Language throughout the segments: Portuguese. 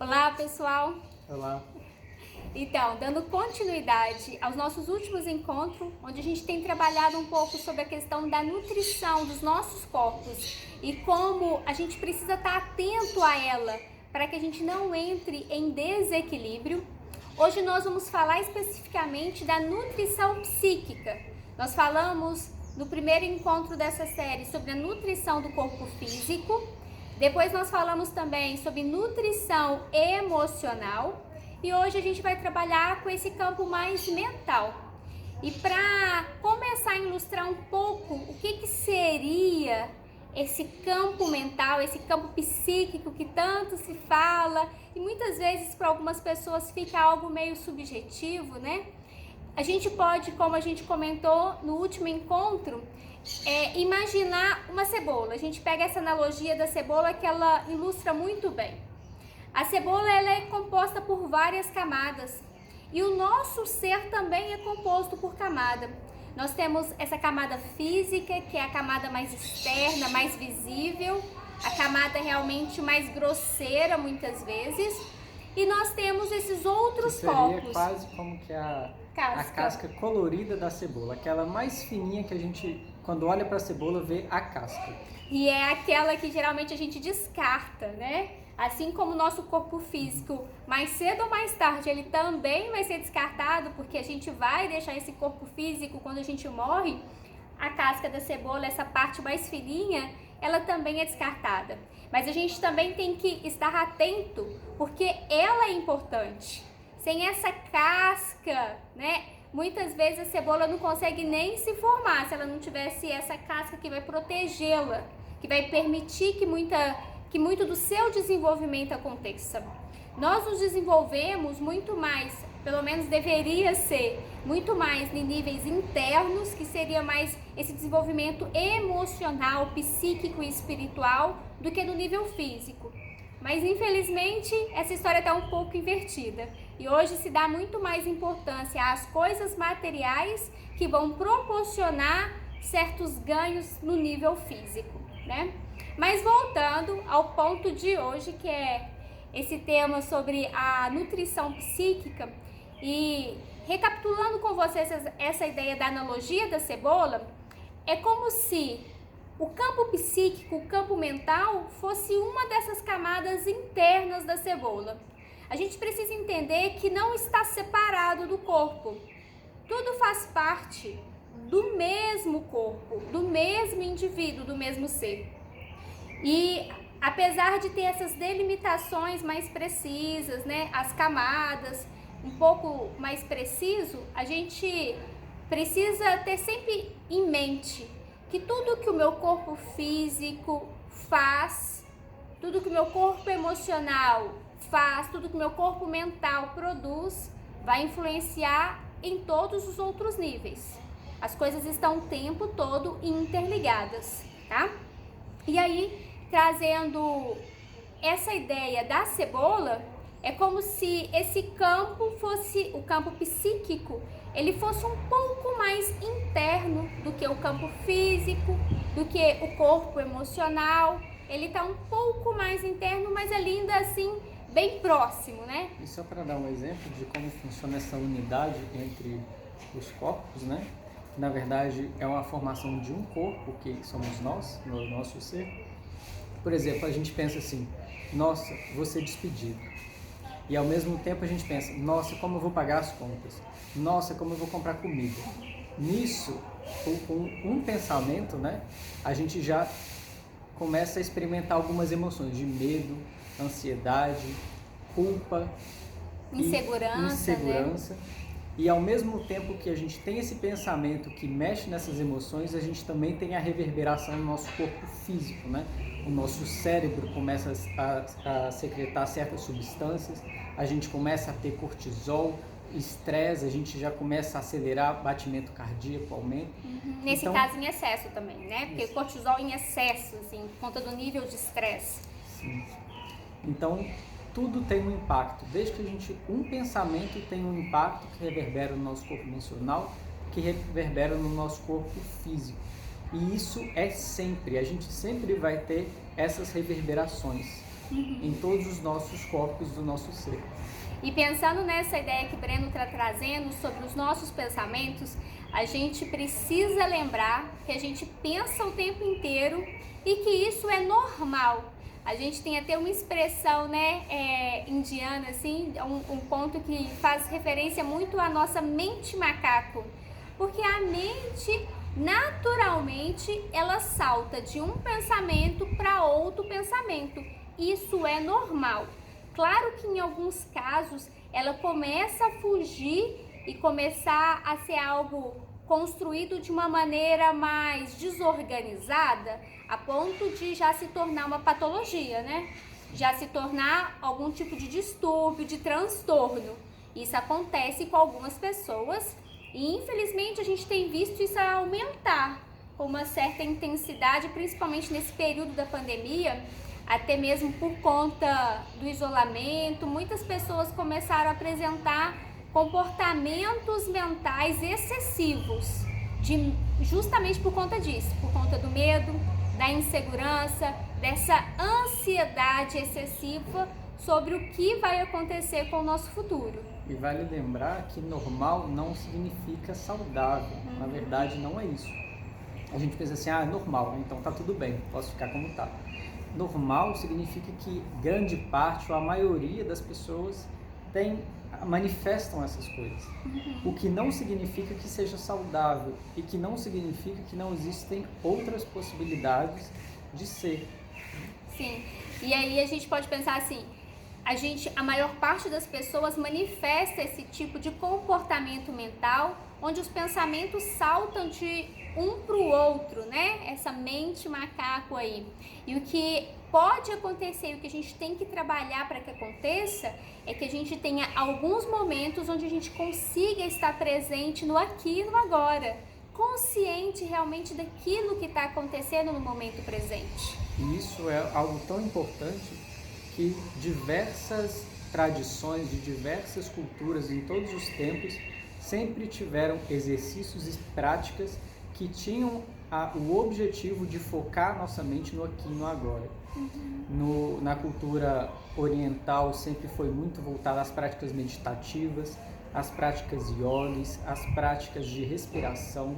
Olá, pessoal! Olá. Então, dando continuidade aos nossos últimos encontros, onde a gente tem trabalhado um pouco sobre a questão da nutrição dos nossos corpos e como a gente precisa estar atento a ela para que a gente não entre em desequilíbrio. Hoje nós vamos falar especificamente da nutrição psíquica. Nós falamos no primeiro encontro dessa série sobre a nutrição do corpo físico. Depois nós falamos também sobre nutrição emocional. E hoje a gente vai trabalhar com esse campo mais mental. E para começar a ilustrar um pouco o que seria esse campo mental, esse campo psíquico que tanto se fala e muitas vezes para algumas pessoas fica algo meio subjetivo, né? A gente pode, como a gente comentou no último encontro, imaginar uma cebola. A gente pega essa analogia da cebola que ela ilustra muito bem. A cebola ela é composta por várias camadas e o nosso ser também é composto por camada. Nós temos essa camada física, que é a camada mais externa, mais visível, a camada realmente mais grosseira muitas vezes, e nós temos esses outros Seria corpos. quase como que a casca colorida da cebola, aquela mais fininha que a gente, quando olha para a cebola, vê a casca. E é aquela que geralmente a gente descarta, né? Assim como o nosso corpo físico, mais cedo ou mais tarde, ele também vai ser descartado, porque a gente vai deixar esse corpo físico quando a gente morre, a casca da cebola, essa parte mais fininha, ela também é descartada. Mas a gente também tem que estar atento, porque ela é importante. Sem essa casca, né? Muitas vezes a cebola não consegue nem se formar se ela não tivesse essa casca que vai protegê-la, que vai permitir que muito do seu desenvolvimento aconteça. Nós nos desenvolvemos muito mais, pelo menos deveria ser, muito mais em níveis internos, que seria mais esse desenvolvimento emocional, psíquico e espiritual, do que no nível físico. Mas infelizmente essa história está um pouco invertida e hoje se dá muito mais importância às coisas materiais que vão proporcionar certos ganhos no nível físico, né? Mas voltando ao ponto de hoje, que é esse tema sobre a nutrição psíquica, e recapitulando com vocês essa ideia da analogia da cebola, é como se o campo psíquico, o campo mental, fosse uma dessas camadas internas da cebola. A gente precisa entender que não está separado do corpo. Tudo faz parte do mesmo corpo, do mesmo indivíduo, do mesmo ser. E apesar de ter essas delimitações mais precisas, né, as camadas um pouco mais preciso, a gente precisa ter sempre em mente que tudo que o meu corpo físico faz, tudo que o meu corpo emocional faz, tudo que o meu corpo mental produz, vai influenciar em todos os outros níveis. As coisas estão o tempo todo interligadas, tá? E aí, trazendo essa ideia da cebola, é como se esse campo fosse, o campo psíquico, ele fosse um pouco mais interno do que o campo físico, do que o corpo emocional. Ele está um pouco mais interno, mas ainda assim bem próximo, né? E só para dar um exemplo de como funciona essa unidade entre os corpos, né? Na verdade, é uma formação de um corpo, que somos nós, no nosso ser. Por exemplo, a gente pensa assim, nossa, vou ser despedido. E ao mesmo tempo a gente pensa, nossa, como eu vou pagar as contas? Nossa, como eu vou comprar comida? Nisso, com um pensamento, né, a gente já começa a experimentar algumas emoções de medo, ansiedade, culpa, insegurança. Né? E ao mesmo tempo que a gente tem esse pensamento que mexe nessas emoções, a gente também tem a reverberação no nosso corpo físico, né? O nosso cérebro começa a secretar certas substâncias, a gente começa a ter cortisol, estresse, a gente já começa a acelerar, batimento cardíaco aumenta. Nesse caso em excesso também, né? Porque o cortisol em excesso, assim, por conta do nível de estresse. Sim. Então, tudo tem um impacto, desde que um pensamento tem um impacto que reverbera no nosso corpo emocional, que reverbera no nosso corpo físico. E isso é sempre, a gente sempre vai ter essas reverberações. em todos os nossos corpos do nosso ser. E pensando nessa ideia que o Breno está trazendo sobre os nossos pensamentos, a gente precisa lembrar que a gente pensa o tempo inteiro e que isso é normal. A gente tem até uma expressão, né, indiana, assim, um ponto que faz referência muito à nossa mente macaco. Porque a mente, naturalmente, ela salta de um pensamento para outro pensamento. Isso é normal. Claro que em alguns casos ela começa a fugir e começar a ser algo construído de uma maneira mais desorganizada, a ponto de já se tornar uma patologia, né? Já se tornar algum tipo de distúrbio, de transtorno. Isso acontece com algumas pessoas e infelizmente a gente tem visto isso aumentar com uma certa intensidade, principalmente nesse período da pandemia. Até mesmo por conta do isolamento, muitas pessoas começaram a apresentar comportamentos mentais excessivos, justamente por conta disso, por conta do medo, da insegurança, dessa ansiedade excessiva sobre o que vai acontecer com o nosso futuro. E vale lembrar que normal não significa saudável, na verdade não é isso. A gente pensa assim, é normal, então tá tudo bem, posso ficar como tá. Normal significa que grande parte ou a maioria das pessoas manifestam essas coisas. O que não significa que seja saudável e que não significa que não existem outras possibilidades de ser. Sim, e aí a gente pode pensar assim, a maior parte das pessoas manifesta esse tipo de comportamento mental, onde os pensamentos saltam de um para o outro, né? Essa mente macaco aí. E o que pode acontecer, e o que a gente tem que trabalhar para que aconteça, é que a gente tenha alguns momentos onde a gente consiga estar presente no aqui e no agora, consciente realmente daquilo que está acontecendo no momento presente. E isso é algo tão importante que diversas tradições de diversas culturas em todos os tempos sempre tiveram exercícios e práticas que tinham o objetivo de focar nossa mente no aqui e no agora. Na cultura oriental sempre foi muito voltada às práticas meditativas, às práticas yogis, às práticas de respiração.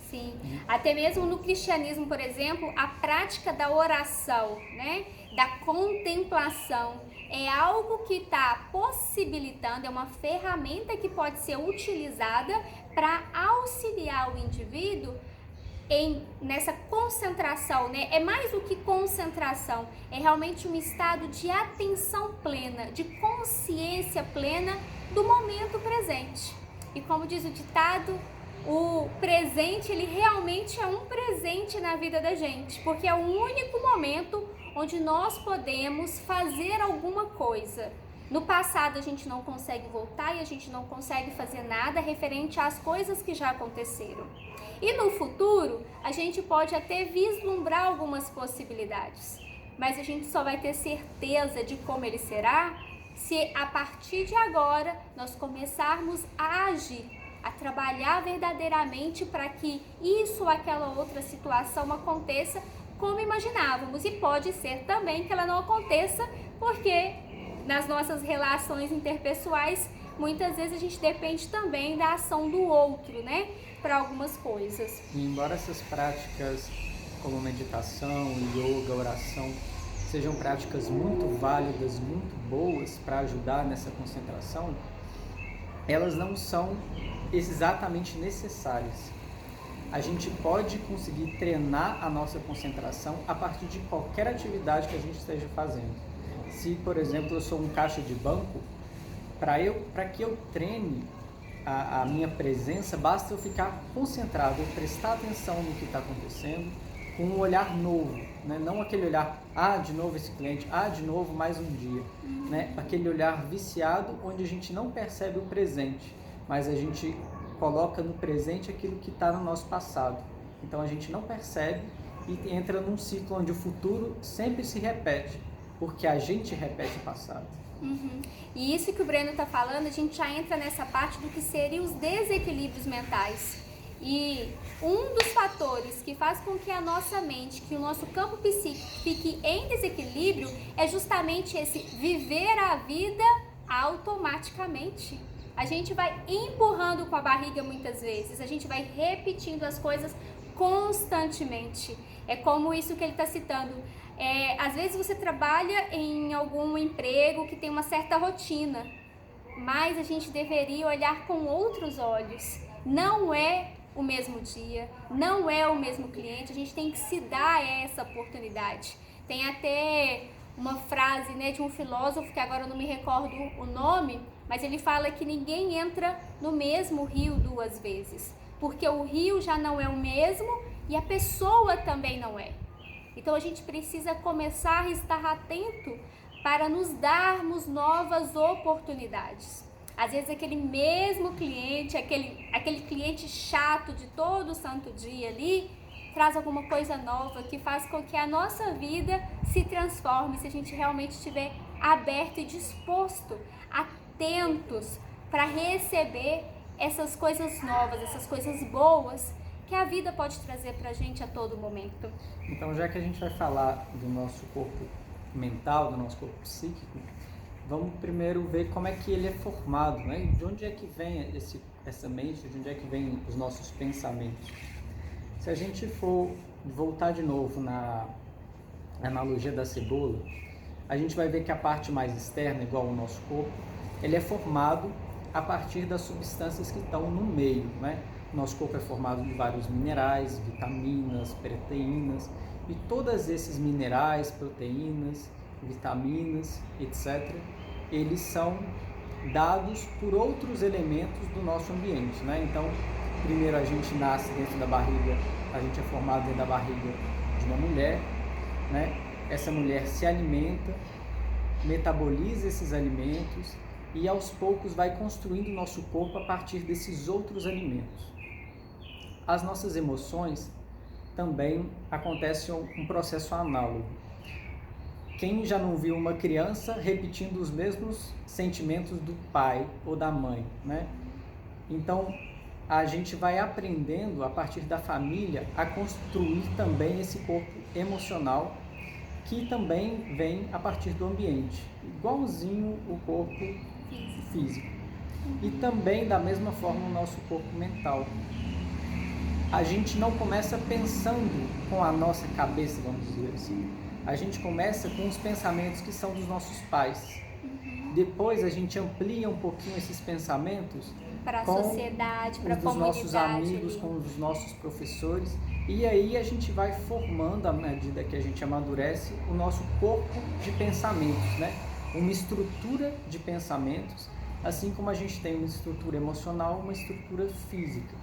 Sim, até mesmo no cristianismo, por exemplo, a prática da oração, né? Da contemplação, é algo que está possibilitando, é uma ferramenta que pode ser utilizada para auxiliar o indivíduo nessa concentração, né? É mais do que concentração, é realmente um estado de atenção plena, de consciência plena do momento presente. E como diz o ditado, o presente, ele realmente é um presente na vida da gente, porque é o único momento onde nós podemos fazer alguma coisa. No passado a gente não consegue voltar e a gente não consegue fazer nada referente às coisas que já aconteceram. E no futuro a gente pode até vislumbrar algumas possibilidades, mas a gente só vai ter certeza de como ele será se a partir de agora nós começarmos a agir, a trabalhar verdadeiramente para que isso ou aquela outra situação aconteça como imaginávamos. E pode ser também que ela não aconteça porque nas nossas relações interpessoais muitas vezes a gente depende também da ação do outro, né, para algumas coisas. E embora essas práticas como meditação, yoga, oração sejam práticas muito válidas, muito boas para ajudar nessa concentração, elas não são exatamente necessárias. A gente pode conseguir treinar a nossa concentração a partir de qualquer atividade que a gente esteja fazendo. Se, por exemplo, eu sou um caixa de banco, para que eu treine a minha presença, basta eu ficar concentrado, eu prestar atenção no que está acontecendo, com um olhar novo, né? Não aquele olhar, de novo esse cliente, de novo mais um dia, né? Aquele olhar viciado onde a gente não percebe o presente, mas a gente coloca no presente aquilo que está no nosso passado. Então a gente não percebe e entra num ciclo onde o futuro sempre se repete, porque a gente repete o passado. E isso que o Breno está falando, a gente já entra nessa parte do que seriam os desequilíbrios mentais. E um dos fatores que faz com que a nossa mente, que o nosso campo psíquico fique em desequilíbrio é justamente esse viver a vida automaticamente. A gente vai empurrando com a barriga muitas vezes, a gente vai repetindo as coisas constantemente. É como isso que ele está citando. Às vezes você trabalha em algum emprego que tem uma certa rotina, mas a gente deveria olhar com outros olhos. Não é o mesmo dia, não é o mesmo cliente, a gente tem que se dar essa oportunidade. Tem até uma frase, né, de um filósofo, que agora eu não me recordo o nome, mas ele fala que ninguém entra no mesmo rio 2 vezes, porque o rio já não é o mesmo e a pessoa também não é. Então a gente precisa começar a estar atento para nos darmos novas oportunidades. Às vezes aquele mesmo cliente, aquele cliente chato de todo santo dia ali, traz alguma coisa nova que faz com que a nossa vida se transforme, se a gente realmente estiver aberto e disposto, atentos para receber essas coisas novas, essas coisas boas que a vida pode trazer para a gente a todo momento. Então, já que a gente vai falar do nosso corpo mental, do nosso corpo psíquico, vamos primeiro ver como é que ele é formado, né? De onde é que vem essa mente, de onde é que vem os nossos pensamentos. Se a gente for voltar de novo na analogia da cebola, a gente vai ver que a parte mais externa, igual o nosso corpo, ele é formado a partir das substâncias que estão no meio, né? Nosso corpo é formado de vários minerais, vitaminas, proteínas, e todos esses minerais, proteínas, vitaminas, etc., eles são dados por outros elementos do nosso ambiente, né? Então, primeiro a gente nasce dentro da barriga, a gente é formado dentro da barriga de uma mulher, né? Essa mulher se alimenta, metaboliza esses alimentos e aos poucos vai construindo o nosso corpo a partir desses outros alimentos. As nossas emoções também acontece um processo análogo. Quem já não viu uma criança repetindo os mesmos sentimentos do pai ou da mãe, né? Então, a gente vai aprendendo a partir da família a construir também esse corpo emocional, que também vem a partir do ambiente, igualzinho o corpo físico. E também da mesma forma o nosso corpo mental. A gente não começa pensando com a nossa cabeça, vamos dizer assim. A gente começa com os pensamentos que são dos nossos pais. Depois a gente amplia um pouquinho esses pensamentos para a sociedade, para a comunidade, com os nossos amigos, com os nossos professores. E aí a gente vai formando, à medida que a gente amadurece, o nosso corpo de pensamentos, né? Uma estrutura de pensamentos, assim como a gente tem uma estrutura emocional, uma estrutura física.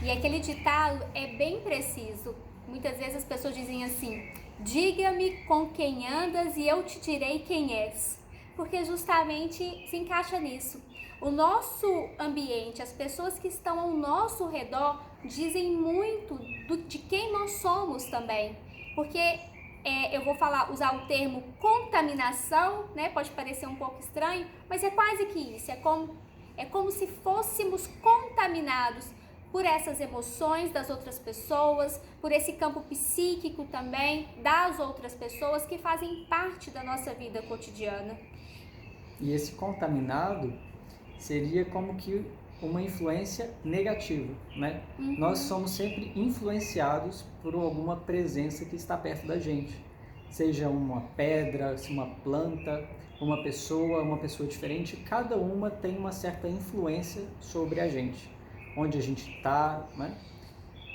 E aquele ditado é bem preciso. Muitas vezes as pessoas dizem assim: diga-me com quem andas e eu te direi quem és. Porque justamente se encaixa nisso. O nosso ambiente, as pessoas que estão ao nosso redor dizem muito de quem nós somos também. Porque eu vou usar o termo contaminação, né? Pode parecer um pouco estranho, mas é quase que isso. É como se fôssemos contaminados por essas emoções das outras pessoas, por esse campo psíquico também das outras pessoas que fazem parte da nossa vida cotidiana. E esse contaminado seria como que uma influência negativa, né? Nós somos sempre influenciados por alguma presença que está perto da gente, seja uma pedra, uma planta, uma pessoa diferente, cada uma tem uma certa influência sobre a gente, onde a gente está, né?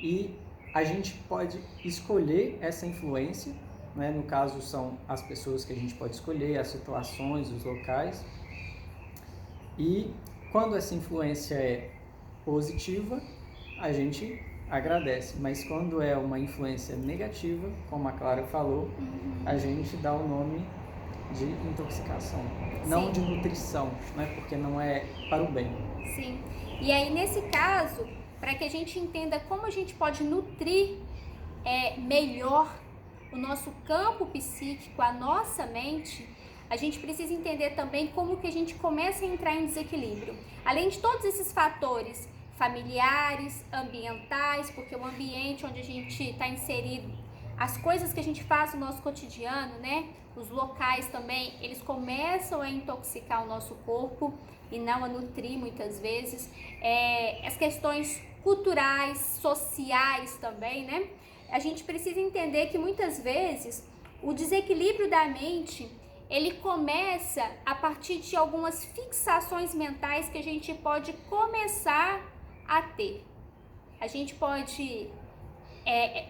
E a gente pode escolher essa influência, né? No caso são as pessoas que a gente pode escolher, as situações, os locais. E quando essa influência é positiva, a gente agradece, mas quando é uma influência negativa, como a Clara falou, a gente dá o nome de intoxicação, não de nutrição, né? Porque não é para o bem. Sim. E aí, nesse caso, para que a gente entenda como a gente pode nutrir melhor o nosso campo psíquico, a nossa mente, a gente precisa entender também como que a gente começa a entrar em desequilíbrio. Além de todos esses fatores familiares, ambientais, porque o ambiente onde a gente está inserido, as coisas que a gente faz no nosso cotidiano, né? Os locais também, eles começam a intoxicar o nosso corpo e não a nutrir muitas vezes. As questões culturais, sociais também, né? A gente precisa entender que muitas vezes o desequilíbrio da mente, ele começa a partir de algumas fixações mentais que a gente pode começar a ter. A gente pode,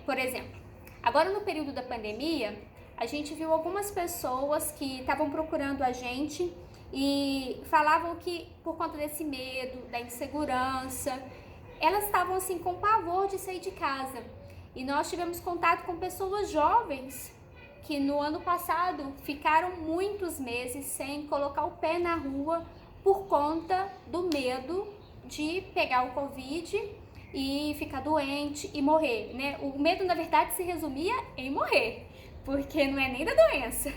por exemplo, agora no período da pandemia, a gente viu algumas pessoas que estavam procurando a gente e falavam que por conta desse medo, da insegurança, elas estavam assim com pavor de sair de casa. E nós tivemos contato com pessoas jovens que no ano passado ficaram muitos meses sem colocar o pé na rua por conta do medo de pegar o Covid e ficar doente e morrer, né? O medo, na verdade, se resumia em morrer, porque não é nem da doença.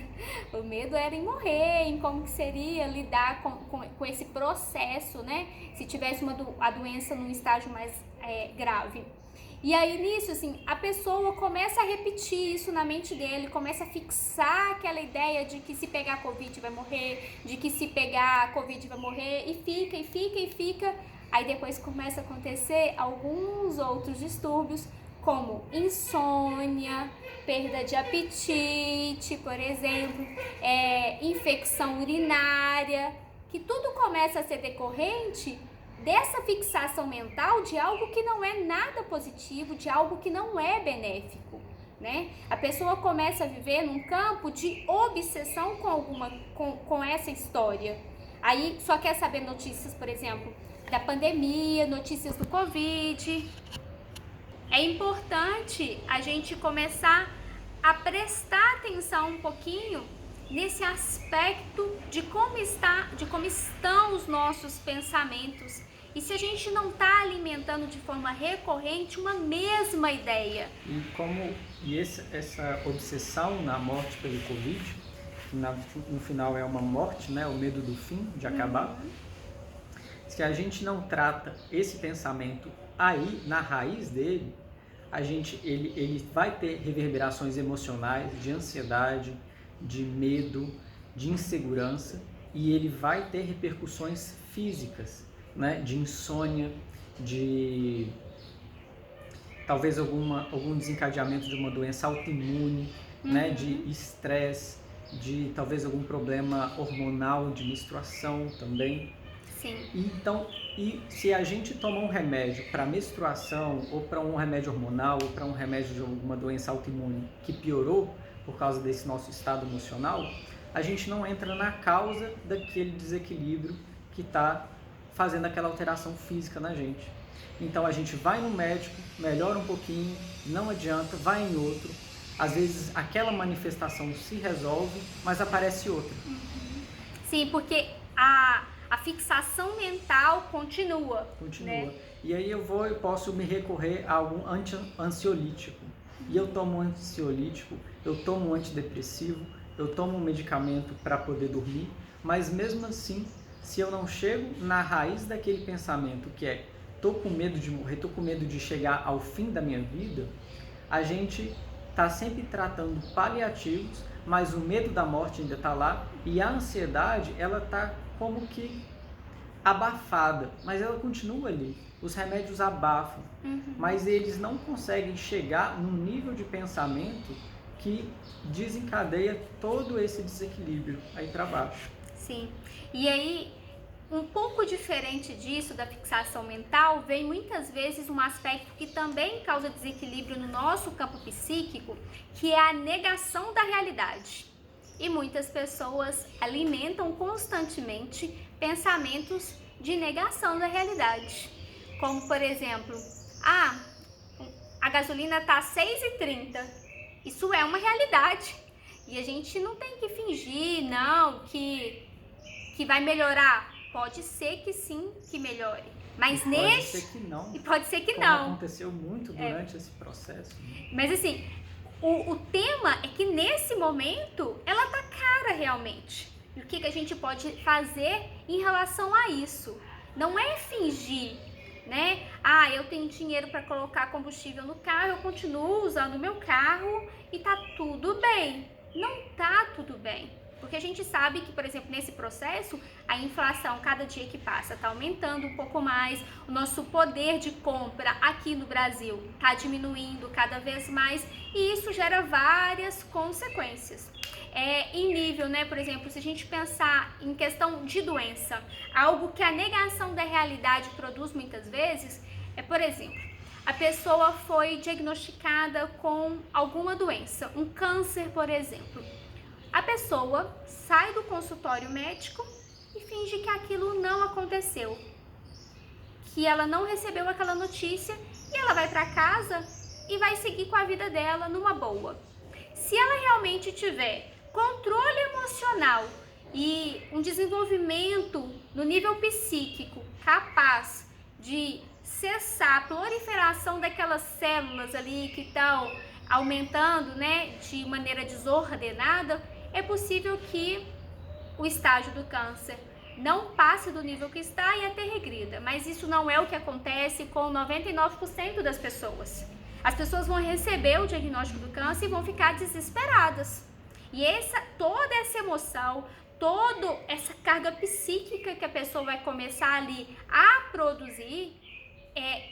O medo era em morrer, em como que seria lidar com esse processo, né? Se tivesse a doença num estágio mais grave. E aí nisso, assim, a pessoa começa a repetir isso na mente dele, começa a fixar aquela ideia de que se pegar Covid vai morrer, de que se pegar Covid vai morrer, e fica. Aí depois começa a acontecer alguns outros distúrbios, como insônia, perda de apetite, por exemplo, infecção urinária, que tudo começa a ser decorrente dessa fixação mental de algo que não é nada positivo, de algo que não é benéfico, né? A pessoa começa a viver num campo de obsessão com essa história. Aí só quer saber notícias, por exemplo, da pandemia, notícias do Covid. É importante a gente começar a prestar atenção um pouquinho nesse aspecto de como estão os nossos pensamentos e se a gente não está alimentando de forma recorrente uma mesma ideia. E essa obsessão na morte pelo Covid, que no final é uma morte, né? O medo do fim, de acabar. Se a gente não trata esse pensamento aí, na raiz dele, ele vai ter reverberações emocionais, de ansiedade, de medo, de insegurança, e ele vai ter repercussões físicas, né? De insônia, de talvez algum desencadeamento de uma doença autoimune, né? De estresse, de talvez algum problema hormonal, de menstruação também. Sim. Então, e se a gente toma um remédio para menstruação, ou para um remédio hormonal, ou para um remédio de alguma doença autoimune que piorou por causa desse nosso estado emocional, a gente não entra na causa daquele desequilíbrio que está fazendo aquela alteração física na gente. Então a gente vai no médico, melhora um pouquinho, não adianta, vai em outro. Às vezes aquela manifestação se resolve, mas aparece outra. Sim, porque a fixação mental continua. Né? E aí eu posso me recorrer a algum ansiolítico. E eu tomo um ansiolítico, eu tomo um antidepressivo, eu tomo um medicamento para poder dormir, mas mesmo assim, se eu não chego na raiz daquele pensamento que é tô com medo de morrer, tô com medo de chegar ao fim da minha vida, a gente está sempre tratando paliativos, mas o medo da morte ainda está lá e a ansiedade, ela está como que abafada, mas ela continua ali. Os remédios abafam, mas eles não conseguem chegar num nível de pensamento que desencadeia todo esse desequilíbrio aí para baixo. Sim, e aí um pouco diferente disso, da fixação mental, vem muitas vezes um aspecto que também causa desequilíbrio no nosso campo psíquico, que é a negação da realidade. E muitas pessoas alimentam constantemente pensamentos de negação da realidade. Como, por exemplo, a gasolina está 6,30. Isso é uma realidade. E a gente não tem que fingir, não, que vai melhorar. Pode ser que sim, que melhore. Mas pode ser que não. E pode ser que como não. Aconteceu muito durante esse processo. Né? Mas assim, o tema é que nesse momento ela tá cara realmente. E o que a gente pode fazer em relação a isso? Não é fingir né? Eu tenho dinheiro para colocar combustível no carro, eu continuo usando o meu carro e tá tudo bem. Não tá tudo bem. Porque a gente sabe que, por exemplo, nesse processo, a inflação, cada dia que passa, está aumentando um pouco mais, o nosso poder de compra aqui no Brasil está diminuindo cada vez mais, e isso gera várias consequências. Em nível, né, por exemplo, se a gente pensar em questão de doença, algo que a negação da realidade produz muitas vezes, por exemplo, a pessoa foi diagnosticada com alguma doença, um câncer, por exemplo. A pessoa sai do consultório médico e finge que aquilo não aconteceu, que ela não recebeu aquela notícia, e ela vai para casa e vai seguir com a vida dela numa boa. Se ela realmente tiver controle emocional e um desenvolvimento no nível psíquico capaz de cessar a proliferação daquelas células ali que estão aumentando, né, de maneira desordenada, é possível que o estágio do câncer não passe do nível que está e até regrida. Mas isso não é o que acontece com 99% das pessoas. As pessoas vão receber o diagnóstico do câncer e vão ficar desesperadas. E toda essa emoção, toda essa carga psíquica que a pessoa vai começar ali a produzir,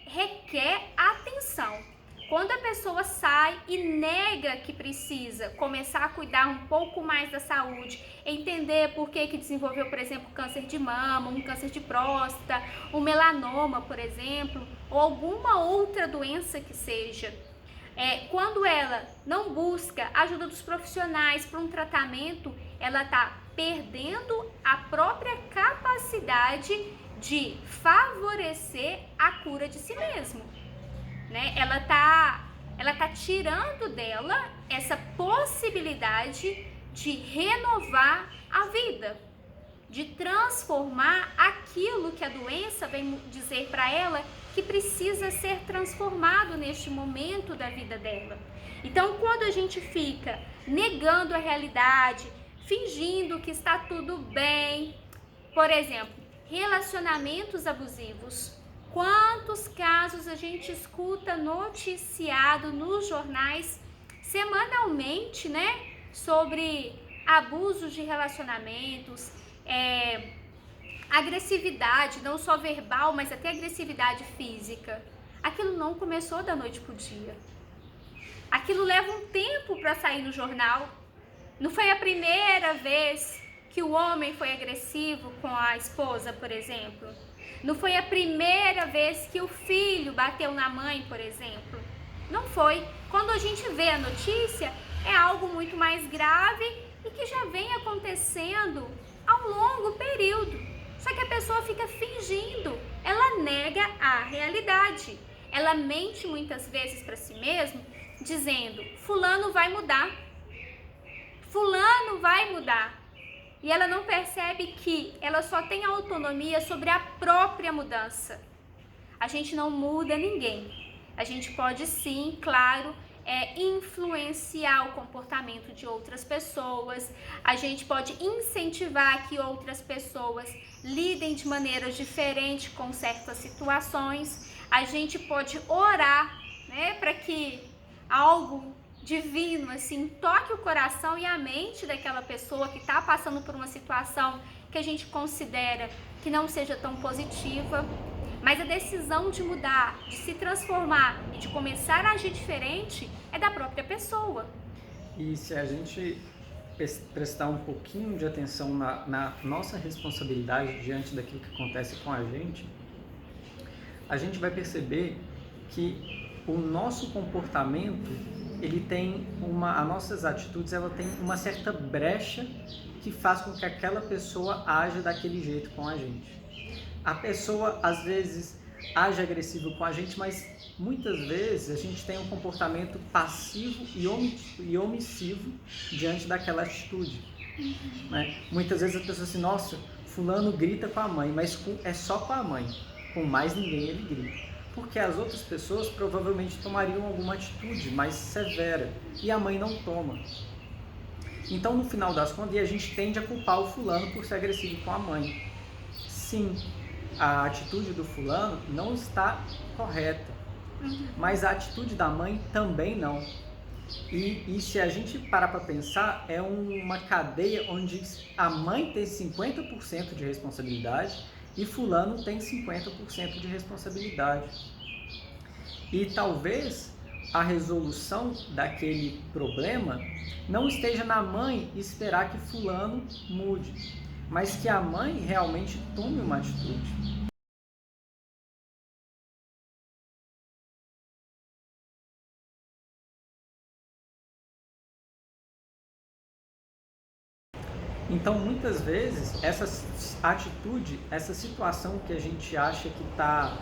requer atenção. Quando a pessoa sai e nega que precisa começar a cuidar um pouco mais da saúde, entender por que desenvolveu, por exemplo, câncer de mama, um câncer de próstata, um melanoma, por exemplo, ou alguma outra doença que seja, quando ela não busca a ajuda dos profissionais para um tratamento, ela está perdendo a própria capacidade de favorecer a cura de si mesmo. Né? Ela tá tirando dela essa possibilidade de renovar a vida, de transformar aquilo que a doença vem dizer para ela que precisa ser transformado neste momento da vida dela. Então, quando a gente fica negando a realidade, fingindo que está tudo bem, por exemplo, relacionamentos abusivos. Quantos casos a gente escuta noticiado nos jornais semanalmente, né? Sobre abusos de relacionamentos, agressividade, não só verbal, mas até agressividade física. Aquilo não começou da noite pro dia. Aquilo leva um tempo para sair no jornal. Não foi a primeira vez que o homem foi agressivo com a esposa, por exemplo. Não foi a primeira vez que o filho bateu na mãe, por exemplo. Não foi. Quando a gente vê a notícia, é algo muito mais grave e que já vem acontecendo há um longo período. Só que a pessoa fica fingindo, ela nega a realidade. Ela mente muitas vezes para si mesma, dizendo: fulano vai mudar. Fulano vai mudar. E ela não percebe que ela só tem autonomia sobre a própria mudança. A gente não muda ninguém. A gente pode sim, claro, influenciar o comportamento de outras pessoas. A gente pode incentivar que outras pessoas lidem de maneiras diferentes com certas situações. A gente pode orar, né, para que algo divino, assim, toque o coração e a mente daquela pessoa que está passando por uma situação que a gente considera que não seja tão positiva. Mas a decisão de mudar, de se transformar e de começar a agir diferente é da própria pessoa. E se a gente prestar um pouquinho de atenção na nossa responsabilidade diante daquilo que acontece com a gente vai perceber que o nosso comportamento, as nossas atitudes, ela tem uma certa brecha que faz com que aquela pessoa aja daquele jeito com a gente. A pessoa, às vezes, age agressivo com a gente, mas muitas vezes a gente tem um comportamento passivo e omissivo diante daquela atitude. Né? Muitas vezes a pessoa assim: nossa, fulano grita com a mãe, mas é só com a mãe, com mais ninguém ele grita. Porque as outras pessoas provavelmente tomariam alguma atitude mais severa e a mãe não toma. Então, no final das contas, a gente tende a culpar o fulano por ser agressivo com a mãe. Sim, a atitude do fulano não está correta, mas a atitude da mãe também não. E se a gente parar para pensar, é uma cadeia onde a mãe tem 50% de responsabilidade e fulano tem 50% de responsabilidade. E talvez a resolução daquele problema não esteja na mãe esperar que fulano mude, mas que a mãe realmente tome uma atitude. Então, muitas vezes, essa atitude, essa situação que a gente acha que está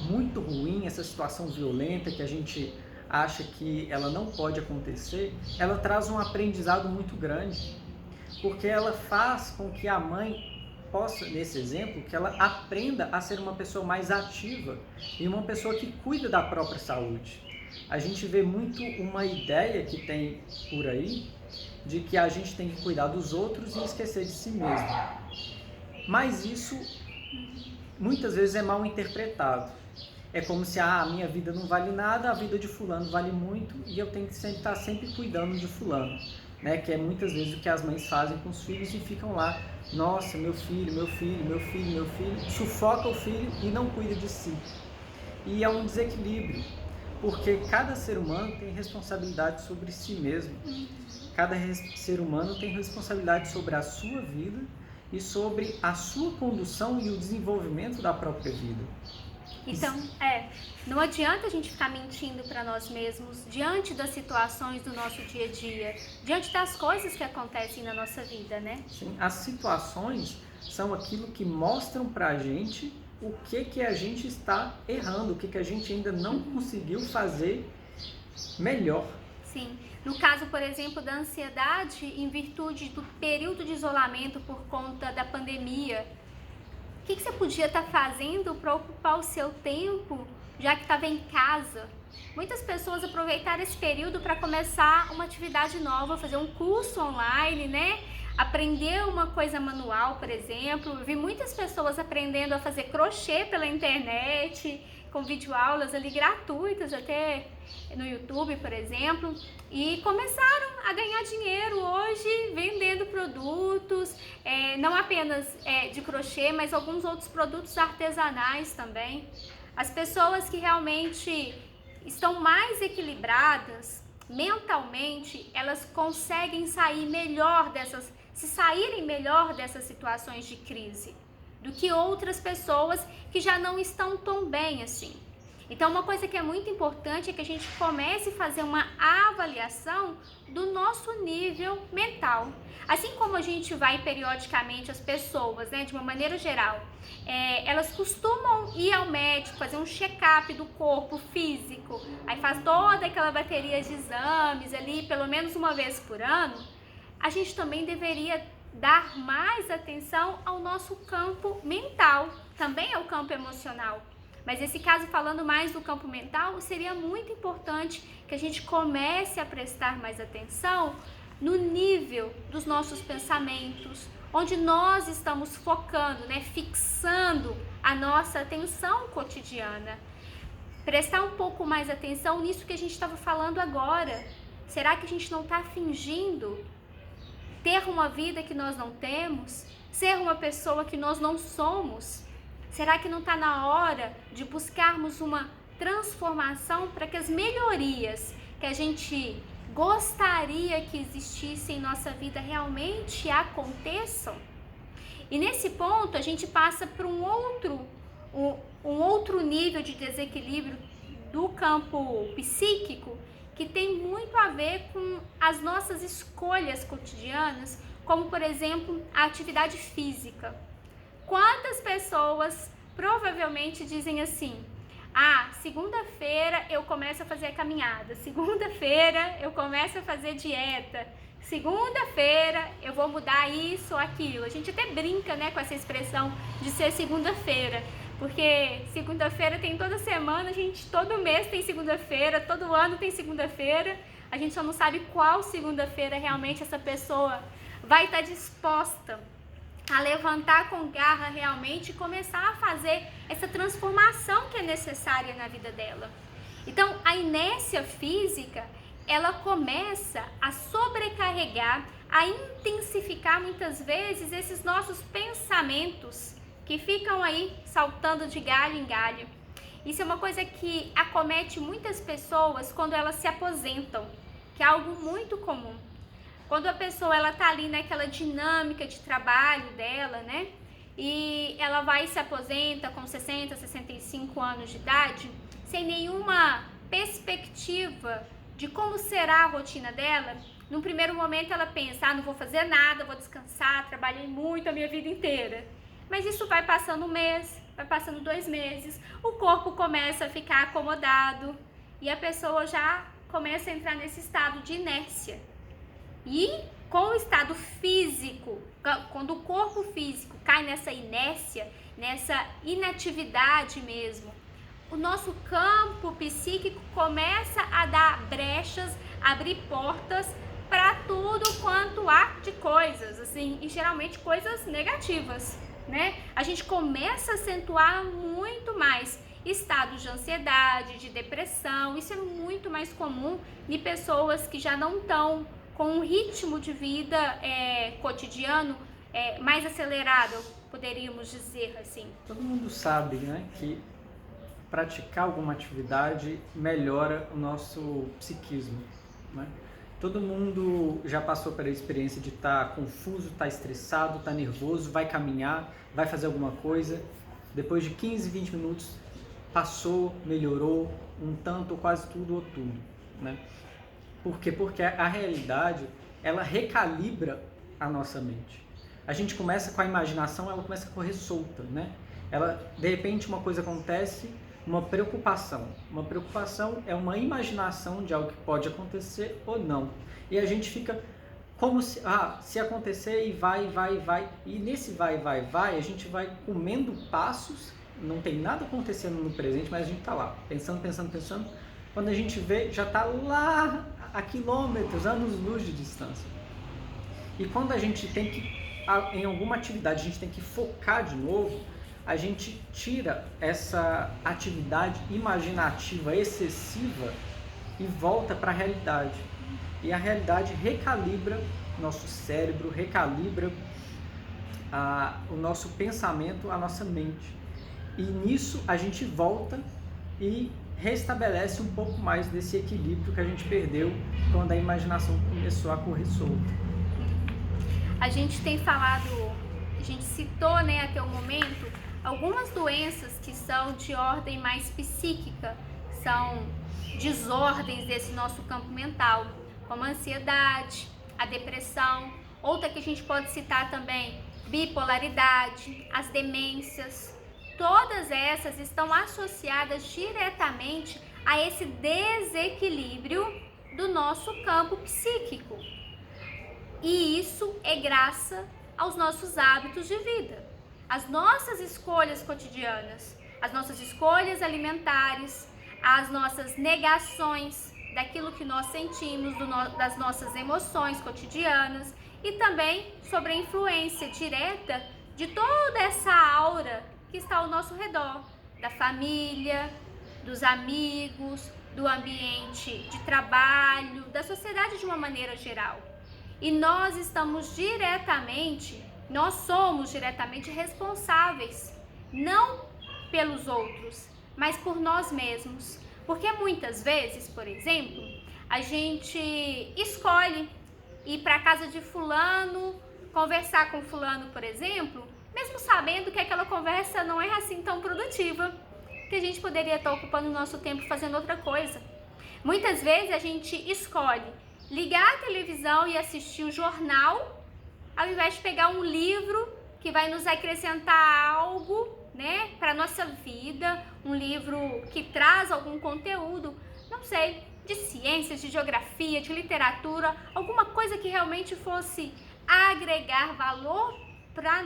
muito ruim, essa situação violenta que a gente acha que ela não pode acontecer, ela traz um aprendizado muito grande, porque ela faz com que a mãe possa, nesse exemplo, que ela aprenda a ser uma pessoa mais ativa e uma pessoa que cuida da própria saúde. A gente vê muito uma ideia que tem por aí de que a gente tem que cuidar dos outros e esquecer de si mesmo. Mas isso muitas vezes é mal interpretado. É como se a minha vida não vale nada, a vida de fulano vale muito e eu tenho que estar sempre cuidando de fulano. Né? Que é muitas vezes o que as mães fazem com os filhos e ficam lá, nossa, meu filho, sufoca o filho e não cuida de si. E é um desequilíbrio, porque cada ser humano tem responsabilidade sobre si mesmo. Cada ser humano tem responsabilidade sobre a sua vida e sobre a sua condução e o desenvolvimento da própria vida. Então, não adianta a gente ficar mentindo para nós mesmos diante das situações do nosso dia a dia, diante das coisas que acontecem na nossa vida, né? Sim, as situações são aquilo que mostram para a gente o que a gente está errando, o que a gente ainda não conseguiu fazer melhor. Sim. No caso, por exemplo, da ansiedade em virtude do período de isolamento por conta da pandemia, o que você podia estar fazendo para ocupar o seu tempo, já que estava em casa? Muitas pessoas aproveitaram esse período para começar uma atividade nova, fazer um curso online, né? Aprender uma coisa manual, por exemplo. Eu vi muitas pessoas aprendendo a fazer crochê pela internet, com videoaulas ali gratuitas, até no YouTube, por exemplo, e começaram a ganhar dinheiro hoje vendendo produtos, não apenas de crochê, mas alguns outros produtos artesanais também. As pessoas que realmente estão mais equilibradas mentalmente, elas conseguem saírem melhor dessas situações de crise do que outras pessoas que já não estão tão bem assim. Então, uma coisa que é muito importante é que a gente comece a fazer uma avaliação do nosso nível mental. Assim como a gente vai periodicamente, as pessoas, né, de uma maneira geral, elas costumam ir ao médico, fazer um check-up do corpo físico, aí faz toda aquela bateria de exames ali, pelo menos uma vez por ano, a gente também deveria dar mais atenção ao nosso campo mental, também ao campo emocional. Mas nesse caso, falando mais do campo mental, seria muito importante que a gente comece a prestar mais atenção no nível dos nossos pensamentos, onde nós estamos focando, né, fixando a nossa atenção cotidiana. Prestar um pouco mais atenção nisso que a gente estava falando agora. Será que a gente não está fingindo ter uma vida que nós não temos? Ser uma pessoa que nós não somos? Será que não está na hora de buscarmos uma transformação para que as melhorias que a gente gostaria que existissem em nossa vida realmente aconteçam? E nesse ponto a gente passa para um outro nível de desequilíbrio do campo psíquico, que tem muito a ver com as nossas escolhas cotidianas, como por exemplo a atividade física. Quantas pessoas provavelmente dizem assim: segunda-feira eu começo a fazer caminhada, segunda-feira eu começo a fazer dieta, segunda-feira eu vou mudar isso ou aquilo. A gente até brinca, né, com essa expressão de ser segunda-feira, porque segunda-feira tem toda semana, todo mês tem segunda-feira, todo ano tem segunda-feira. A gente só não sabe qual segunda-feira realmente essa pessoa vai estar disposta a levantar com garra realmente e começar a fazer essa transformação que é necessária na vida dela. Então, a inércia física, ela começa a sobrecarregar, a intensificar muitas vezes esses nossos pensamentos que ficam aí saltando de galho em galho. Isso é uma coisa que acomete muitas pessoas quando elas se aposentam, que é algo muito comum. Quando a pessoa ela tá ali naquela dinâmica de trabalho dela, né? E ela vai e se aposenta com 60, 65 anos de idade, sem nenhuma perspectiva de como será a rotina dela. Num primeiro momento ela pensa, não vou fazer nada, vou descansar, trabalhei muito a minha vida inteira. Mas isso vai passando um mês, vai passando 2 meses, o corpo começa a ficar acomodado e a pessoa já começa a entrar nesse estado de inércia. E com o estado físico, quando o corpo físico cai nessa inércia, nessa inatividade mesmo, o nosso campo psíquico começa a dar brechas, abrir portas para tudo quanto há de coisas, assim, e geralmente coisas negativas, né? A gente começa a acentuar muito mais estados de ansiedade, de depressão. Isso é muito mais comum em pessoas que já não estão com um ritmo de vida cotidiano mais acelerado, poderíamos dizer assim. Todo mundo sabe, né, que praticar alguma atividade melhora o nosso psiquismo, né? Todo mundo já passou pela experiência de estar confuso, estar estressado, estar nervoso, vai caminhar, vai fazer alguma coisa, depois de 15, 20 minutos passou, melhorou um tanto, ou quase tudo ou tudo, né? Por quê? Porque a realidade, ela recalibra a nossa mente. A gente começa com a imaginação, ela começa a correr solta, né? De repente uma coisa acontece, uma preocupação. Uma preocupação é uma imaginação de algo que pode acontecer ou não. E a gente fica como se acontecer e vai. E nesse vai, a gente vai comendo passos, não tem nada acontecendo no presente, mas a gente está lá, pensando. Quando a gente vê, já está lá a quilômetros, anos-luz de distância. E quando a gente tem que, em alguma atividade, a gente tem que focar de novo, a gente tira essa atividade imaginativa excessiva e volta para a realidade. E a realidade recalibra nosso cérebro, recalibra o nosso pensamento, a nossa mente. E nisso a gente volta e restabelece um pouco mais desse equilíbrio que a gente perdeu quando a imaginação começou a correr solta. A gente tem falado, a gente citou, né, até o momento, algumas doenças que são de ordem mais psíquica, são desordens desse nosso campo mental, como a ansiedade, a depressão, outra que a gente pode citar também, bipolaridade, as demências. Todas essas estão associadas diretamente a esse desequilíbrio do nosso campo psíquico. E isso é graças aos nossos hábitos de vida, às nossas escolhas cotidianas, às nossas escolhas alimentares, às nossas negações daquilo que nós sentimos, das nossas emoções cotidianas e também sobre a influência direta de toda essa aura que está ao nosso redor, da família, dos amigos, do ambiente de trabalho, da sociedade de uma maneira geral. E nós somos diretamente responsáveis, não pelos outros, mas por nós mesmos. Porque muitas vezes, por exemplo, a gente escolhe ir para a casa de fulano, conversar com fulano, por exemplo, mesmo sabendo que aquela conversa não é assim tão produtiva, que a gente poderia estar ocupando o nosso tempo fazendo outra coisa. Muitas vezes a gente escolhe ligar a televisão e assistir o jornal, ao invés de pegar um livro que vai nos acrescentar algo, né, para a nossa vida, um livro que traz algum conteúdo, não sei, de ciências, de geografia, de literatura, alguma coisa que realmente fosse agregar valor para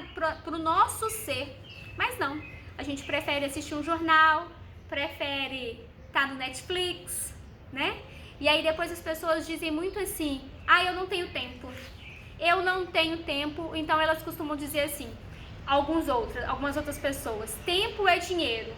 o nosso ser. Mas não, a gente prefere assistir um jornal, prefere estar no Netflix, né? E aí depois as pessoas dizem muito assim, eu não tenho tempo, eu não tenho tempo. Então elas costumam dizer assim, algumas outras pessoas, tempo é dinheiro.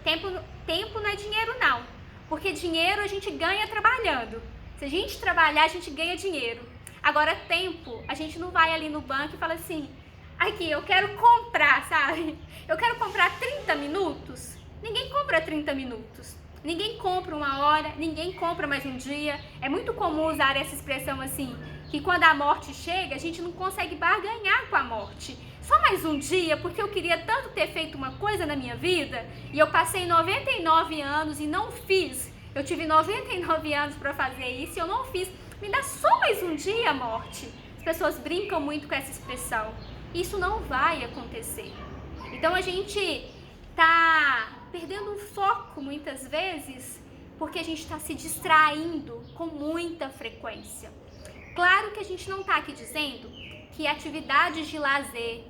Tempo não é dinheiro não, porque dinheiro a gente ganha trabalhando. Se a gente trabalhar, a gente ganha dinheiro. Agora tempo, a gente não vai ali no banco e fala assim, aqui, eu quero comprar, sabe? Eu quero comprar 30 minutos. Ninguém compra 30 minutos. Ninguém compra uma hora, ninguém compra mais um dia. É muito comum usar essa expressão assim, que quando a morte chega, a gente não consegue barganhar com a morte. Só mais um dia, porque eu queria tanto ter feito uma coisa na minha vida, e eu passei 99 anos e não fiz. Eu tive 99 anos para fazer isso e eu não fiz. Me dá só mais um dia, morte. As pessoas brincam muito com essa expressão. Isso não vai acontecer. Então a gente tá perdendo o foco muitas vezes porque a gente está se distraindo com muita frequência. Claro que a gente não está aqui dizendo que atividades de lazer,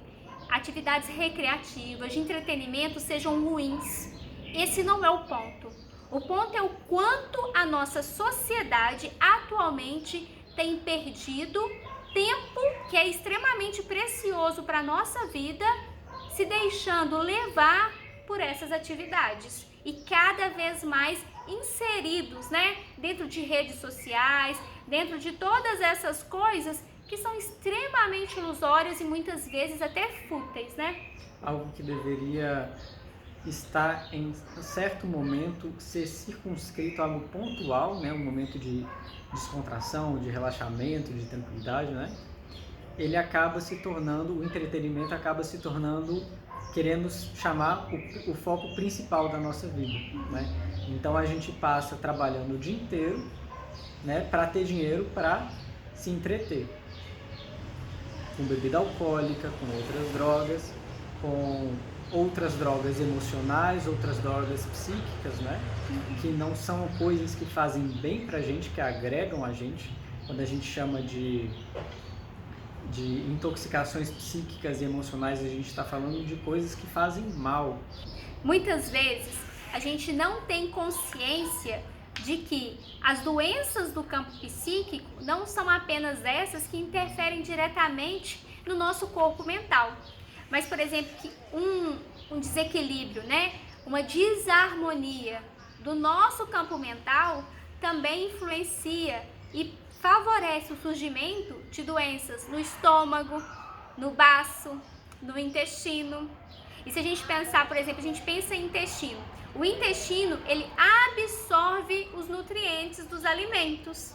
atividades recreativas, de entretenimento sejam ruins. Esse não é o ponto. O ponto é o quanto a nossa sociedade atualmente tem perdido tempo que é extremamente precioso para a nossa vida, se deixando levar por essas atividades e cada vez mais inseridos, né, dentro de redes sociais, dentro de todas essas coisas que são extremamente ilusórias e muitas vezes até fúteis, né? Algo que deveria estar em certo momento, ser circunscrito a algo pontual, né, um momento de descontração, de relaxamento, de tranquilidade, né? Ele acaba se tornando, o entretenimento acaba se tornando, querendo chamar o foco principal da nossa vida, né? Então a gente passa trabalhando o dia inteiro, né, para ter dinheiro para se entreter, com bebida alcoólica, com outras drogas, com outras drogas emocionais, outras drogas psíquicas, né? Que não são coisas que fazem bem pra gente, que agregam a gente. Quando a gente chama de intoxicações psíquicas e emocionais, a gente está falando de coisas que fazem mal. Muitas vezes a gente não tem consciência de que as doenças do campo psíquico não são apenas essas que interferem diretamente no nosso corpo mental. Mas, por exemplo, que um desequilíbrio, né? Uma desarmonia do nosso campo mental também influencia e favorece o surgimento de doenças no estômago, no baço, no intestino. E se a gente pensar, por exemplo, a gente pensa em intestino. O intestino, ele absorve os nutrientes dos alimentos.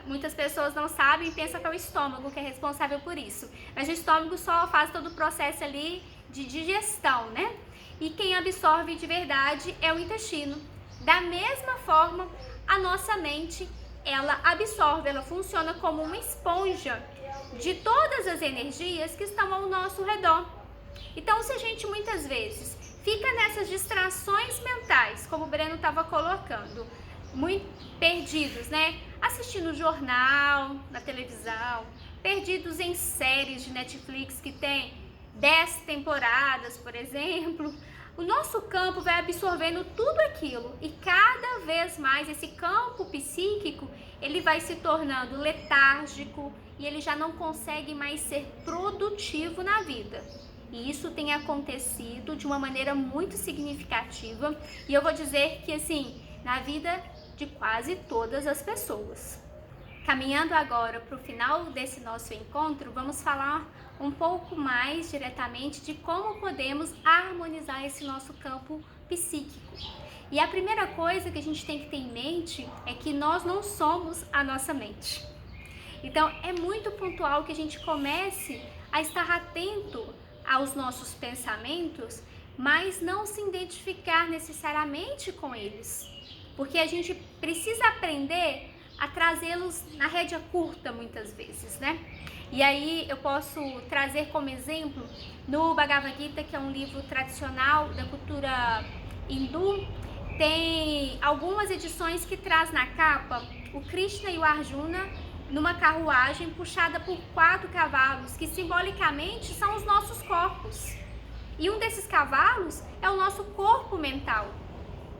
Muitas pessoas não sabem e pensam que é o estômago que é responsável por isso. Mas o estômago só faz todo o processo ali de digestão, né? E quem absorve de verdade é o intestino. Da mesma forma, a nossa mente, ela absorve, ela funciona como uma esponja de todas as energias que estão ao nosso redor. Então, se a gente muitas vezes fica nessas distrações mentais, como o Breno estava colocando, muito perdidos, né? Assistindo jornal, na televisão, perdidos em séries de Netflix que tem 10 temporadas, por exemplo, o nosso campo vai absorvendo tudo aquilo e cada vez mais esse campo psíquico, ele vai se tornando letárgico e ele já não consegue mais ser produtivo na vida. E isso tem acontecido de uma maneira muito significativa e eu vou dizer que assim, na vida de quase todas as pessoas. Caminhando agora para o final desse nosso encontro, vamos falar um pouco mais diretamente de como podemos harmonizar esse nosso campo psíquico. E a primeira coisa que a gente tem que ter em mente é que nós não somos a nossa mente. Então é muito pontual que a gente comece a estar atento aos nossos pensamentos, mas não se identificar necessariamente com eles. Porque a gente precisa aprender a trazê-los na rédea curta muitas vezes, né? E aí eu posso trazer como exemplo no Bhagavad Gita, que é um livro tradicional da cultura hindu, tem algumas edições que traz na capa o Krishna e o Arjuna numa carruagem puxada por 4 cavalos, que simbolicamente são os nossos corpos. E um desses cavalos é o nosso corpo mental.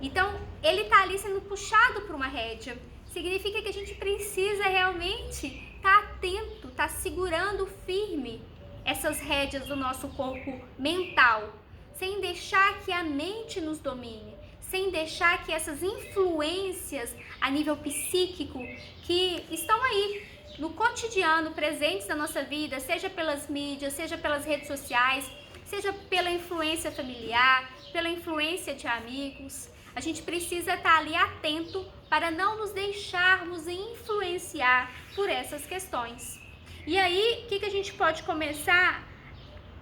Então, ele está ali sendo puxado por uma rédea. Significa que a gente precisa realmente estar atento está segurando firme essas rédeas do nosso corpo mental, sem deixar que a mente nos domine, sem deixar que essas influências a nível psíquico que estão aí no cotidiano, presentes na nossa vida, seja pelas mídias, seja pelas redes sociais, seja pela influência familiar, pela influência de amigos. A gente precisa estar ali atento para não nos deixarmos influenciar por essas questões. E aí, o que a gente pode começar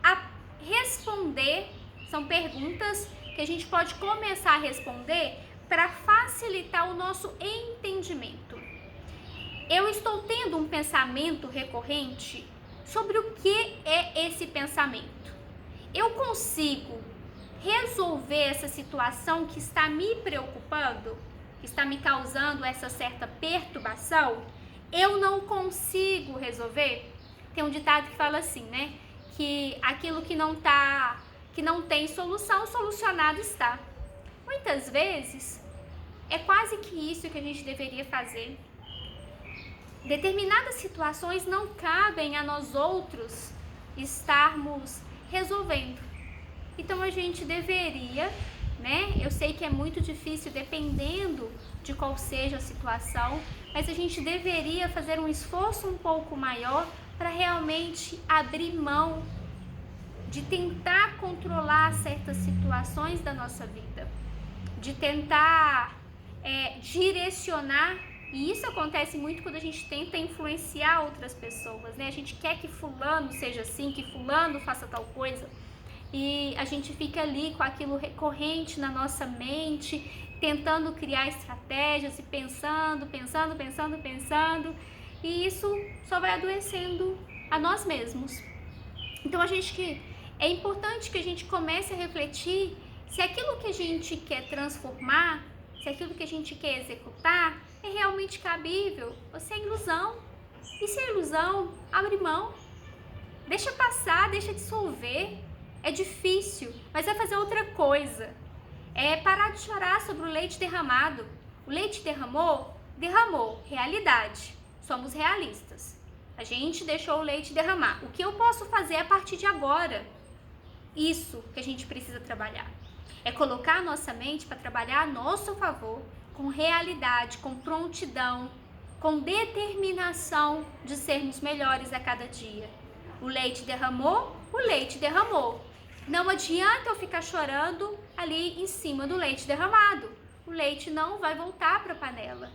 a responder? São perguntas que a gente pode começar a responder para facilitar o nosso entendimento. Eu estou tendo um pensamento recorrente sobre o que é esse pensamento. Eu consigo resolver essa situação que está me preocupando, que está me causando essa certa perturbação? Eu não consigo resolver? Tem um ditado que fala assim, né? Que aquilo que não tem solução, solucionado está. Muitas vezes, é quase que isso que a gente deveria fazer. Determinadas situações não cabem a nós outros estarmos resolvendo. Então a gente deveria, né? Eu sei que é muito difícil dependendo de qual seja a situação, mas a gente deveria fazer um esforço um pouco maior para realmente abrir mão de tentar controlar certas situações da nossa vida, de tentar direcionar. E isso acontece muito quando a gente tenta influenciar outras pessoas, né? A gente quer que fulano seja assim, que fulano faça tal coisa. E a gente fica ali com aquilo recorrente na nossa mente, tentando criar estratégias e pensando. E isso só vai adoecendo a nós mesmos. Então é importante que a gente comece a refletir se aquilo que a gente quer transformar, se aquilo que a gente quer executar é realmente cabível ou se é ilusão. E se é ilusão, abre mão. Deixa passar, deixa dissolver. É difícil, mas é fazer outra coisa. É parar de chorar sobre o leite derramado. O leite derramou? Derramou. Realidade. Somos realistas. A gente deixou o leite derramar. O que eu posso fazer a partir de agora? Isso que a gente precisa trabalhar. É colocar a nossa mente para trabalhar a nosso favor, com realidade, com prontidão, com determinação de sermos melhores a cada dia. O leite derramou, o leite derramou. Não adianta eu ficar chorando ali em cima do leite derramado. O leite não vai voltar para a panela.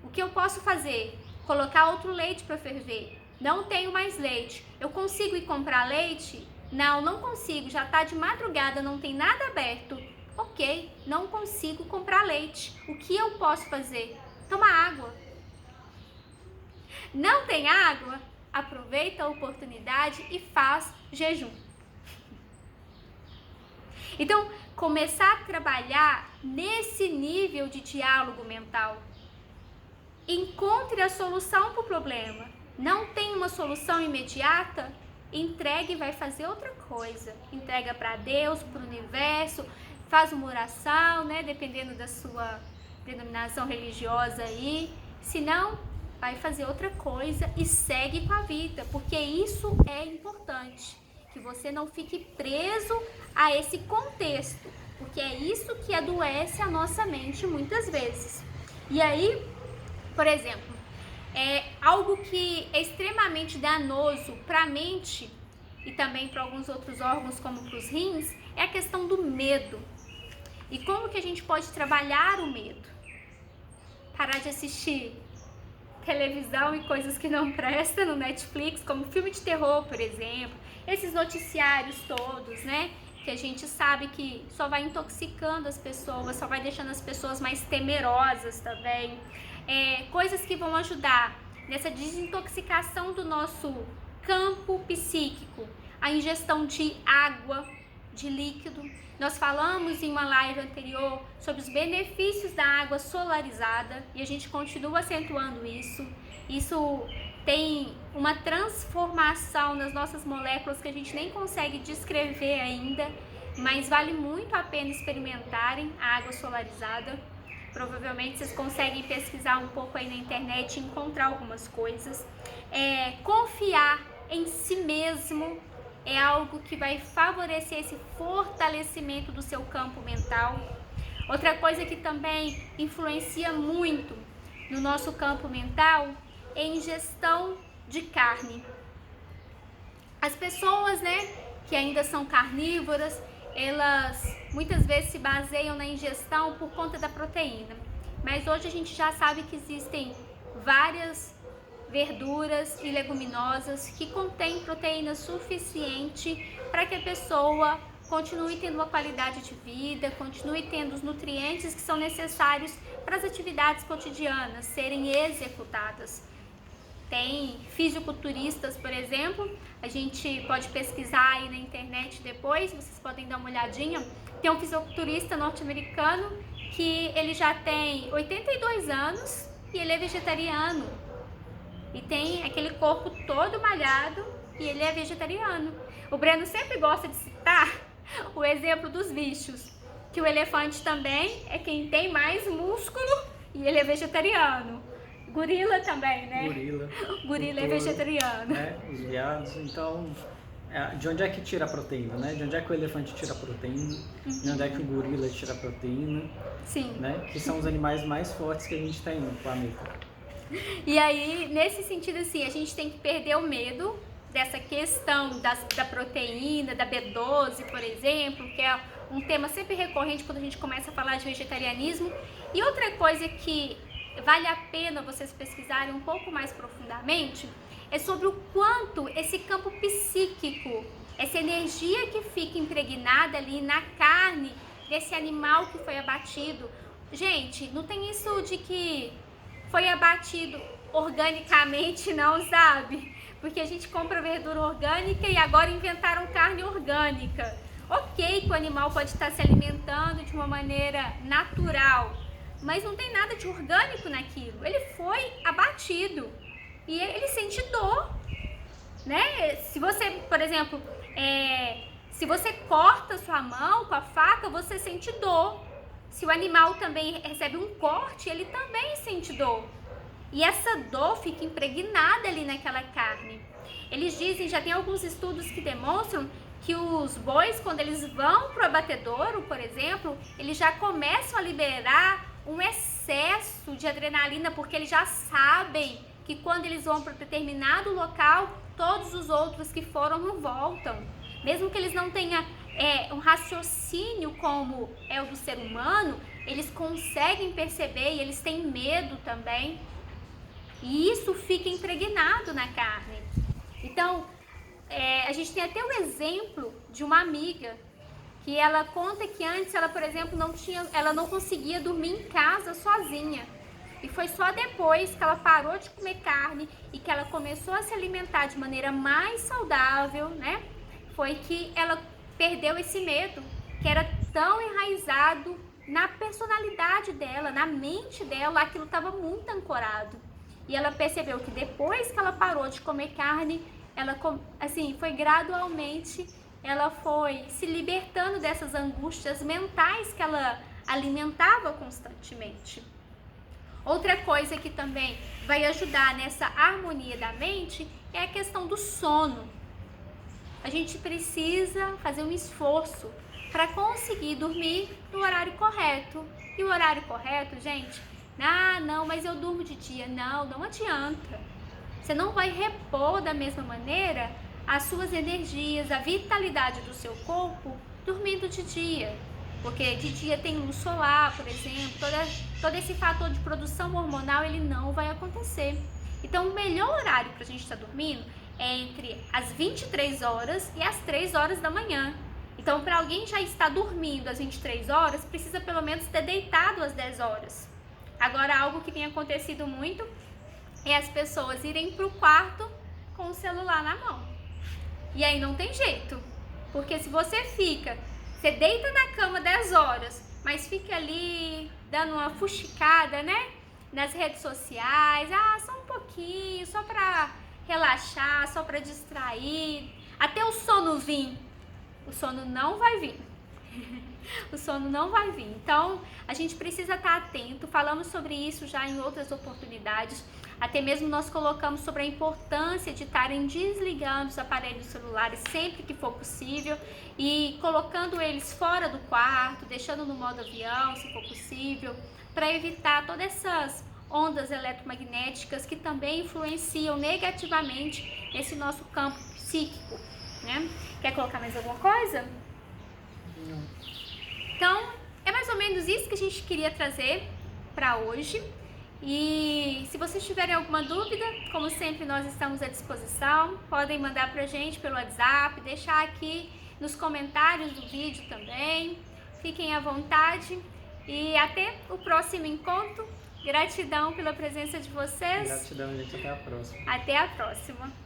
O que eu posso fazer? Colocar outro leite para ferver. Não tenho mais leite. Eu consigo ir comprar leite? Não consigo. Já está de madrugada, não tem nada aberto. Ok, não consigo comprar leite. O que eu posso fazer? Tomar água. Não tem água? Aproveita a oportunidade e faz jejum. Então, começar a trabalhar nesse nível de diálogo mental. Encontre a solução para o problema. Não tem uma solução imediata? Entregue e vai fazer outra coisa. Entrega para Deus, para o universo, faz uma oração, né? Dependendo da sua denominação religiosa aí. Se não, vai fazer outra coisa e segue com a vida, porque isso é importante. Que você não fique preso a esse contexto, porque é isso que adoece a nossa mente muitas vezes. E aí, por exemplo, algo que é extremamente danoso para a mente e também para alguns outros órgãos, como para os rins, é a questão do medo. E como que a gente pode trabalhar o medo? Parar de assistir televisão e coisas que não prestam no Netflix, como filme de terror, por exemplo, esses noticiários todos, né? Que a gente sabe que só vai intoxicando as pessoas, só vai deixando as pessoas mais temerosas também. Coisas que vão ajudar nessa desintoxicação do nosso campo psíquico, a ingestão de água, de líquido. Nós falamos em uma live anterior sobre os benefícios da água solarizada e a gente continua acentuando isso. Isso tem uma transformação nas nossas moléculas que a gente nem consegue descrever ainda, mas vale muito a pena experimentarem a água solarizada. provavelmente vocês conseguem pesquisar um pouco aí na internet e encontrar algumas coisas. Confiar em si mesmo é algo que vai favorecer esse fortalecimento do seu campo mental. Outra coisa que também influencia muito no nosso campo mental é a ingestão de carne. As pessoas, que ainda são carnívoras, elas muitas vezes se baseiam na ingestão por conta da proteína. Mas hoje a gente já sabe que existem várias verduras e leguminosas que contêm proteína suficiente para que a pessoa continue tendo uma qualidade de vida, continue tendo os nutrientes que são necessários para as atividades cotidianas serem executadas. Tem fisiculturistas, por exemplo, a gente pode pesquisar aí na internet depois, vocês podem dar uma olhadinha. Tem um fisiculturista norte-americano que ele já tem 82 anos e ele é vegetariano. E tem aquele corpo todo malhado e ele é vegetariano. O Breno sempre gosta de citar o exemplo dos bichos, que o elefante também é quem tem mais músculo e ele é vegetariano. Gorila também, né? Gorila é vegetariano. Os veados, então, de onde é que tira a proteína, né? De onde é que o elefante tira a proteína? De onde é que o gorila tira a proteína? Sim. Né? Que são os animais mais fortes que a gente tem no planeta. E aí, nesse sentido, assim, a gente tem que perder o medo dessa questão da proteína, da B12, por exemplo, que é um tema sempre recorrente quando a gente começa a falar de vegetarianismo. E outra coisa que vale a pena vocês pesquisarem um pouco mais profundamente é sobre o quanto esse campo psíquico, essa energia que fica impregnada ali na carne desse animal que foi abatido. Gente, não tem isso de que foi abatido organicamente, não, sabe? Porque a gente compra verdura orgânica e agora inventaram carne orgânica. Ok que o animal pode estar se alimentando de uma maneira natural, mas não tem nada de orgânico naquilo. Ele foi abatido e ele sente dor, né? Se você, por exemplo, se você corta sua mão com a faca, você sente dor. Se o animal também recebe um corte, ele também sente dor. E essa dor fica impregnada ali naquela carne. Eles dizem, já tem alguns estudos que demonstram que os bois, quando eles vão para o abatedouro, por exemplo, eles já começam a liberar um excesso de adrenalina, porque eles já sabem que quando eles vão para determinado local, todos os outros que foram não voltam. Mesmo que eles não tenham um raciocínio como é o do ser humano, eles conseguem perceber e eles têm medo também. E isso fica impregnado na carne. Então, a gente tem até um exemplo de uma amiga que ela conta que antes ela, por exemplo, ela não conseguia dormir em casa sozinha. E foi só depois que ela parou de comer carne e que ela começou a se alimentar de maneira mais saudável, né? Foi que ela perdeu esse medo, que era tão enraizado na personalidade dela, na mente dela, aquilo estava muito ancorado. E ela percebeu que depois que ela parou de comer carne, ela, assim, foi gradualmente, ela foi se libertando dessas angústias mentais que ela alimentava constantemente. Outra coisa que também vai ajudar nessa harmonia da mente é a questão do sono. A gente precisa fazer um esforço para conseguir dormir no horário correto. E o horário correto, gente, não, mas eu durmo de dia. Não adianta. Você não vai repor da mesma maneira as suas energias, a vitalidade do seu corpo dormindo de dia. Porque de dia tem luz solar, por exemplo, todo esse fator de produção hormonal, ele não vai acontecer. Então, o melhor horário para a gente estar dormindo é entre as 23 horas e as 3 horas da manhã. Então, para alguém já estar dormindo às 23 horas, precisa pelo menos ter deitado às 10 horas. Agora, algo que tem acontecido muito é as pessoas irem para o quarto com o celular na mão. E aí não tem jeito, porque se você deita na cama 10 horas, mas fica ali dando uma fuxicada, né? Nas redes sociais, só um pouquinho, só para relaxar, só para distrair, até o sono vir. O sono não vai vir. O sono não vai vir. Então, a gente precisa estar atento. Falamos sobre isso já em outras oportunidades. Até mesmo nós colocamos sobre a importância de estarem desligando os aparelhos celulares sempre que for possível e colocando eles fora do quarto, deixando no modo avião, se for possível, para evitar todas essas ondas eletromagnéticas que também influenciam negativamente esse nosso campo psíquico, né? Quer colocar mais alguma coisa? Não. Então, é mais ou menos isso que a gente queria trazer para hoje. E se vocês tiverem alguma dúvida, como sempre nós estamos à disposição, podem mandar pra gente pelo WhatsApp, deixar aqui nos comentários do vídeo também. Fiquem à vontade e até o próximo encontro. Gratidão pela presença de vocês. Gratidão, gente. Até a próxima. Até a próxima.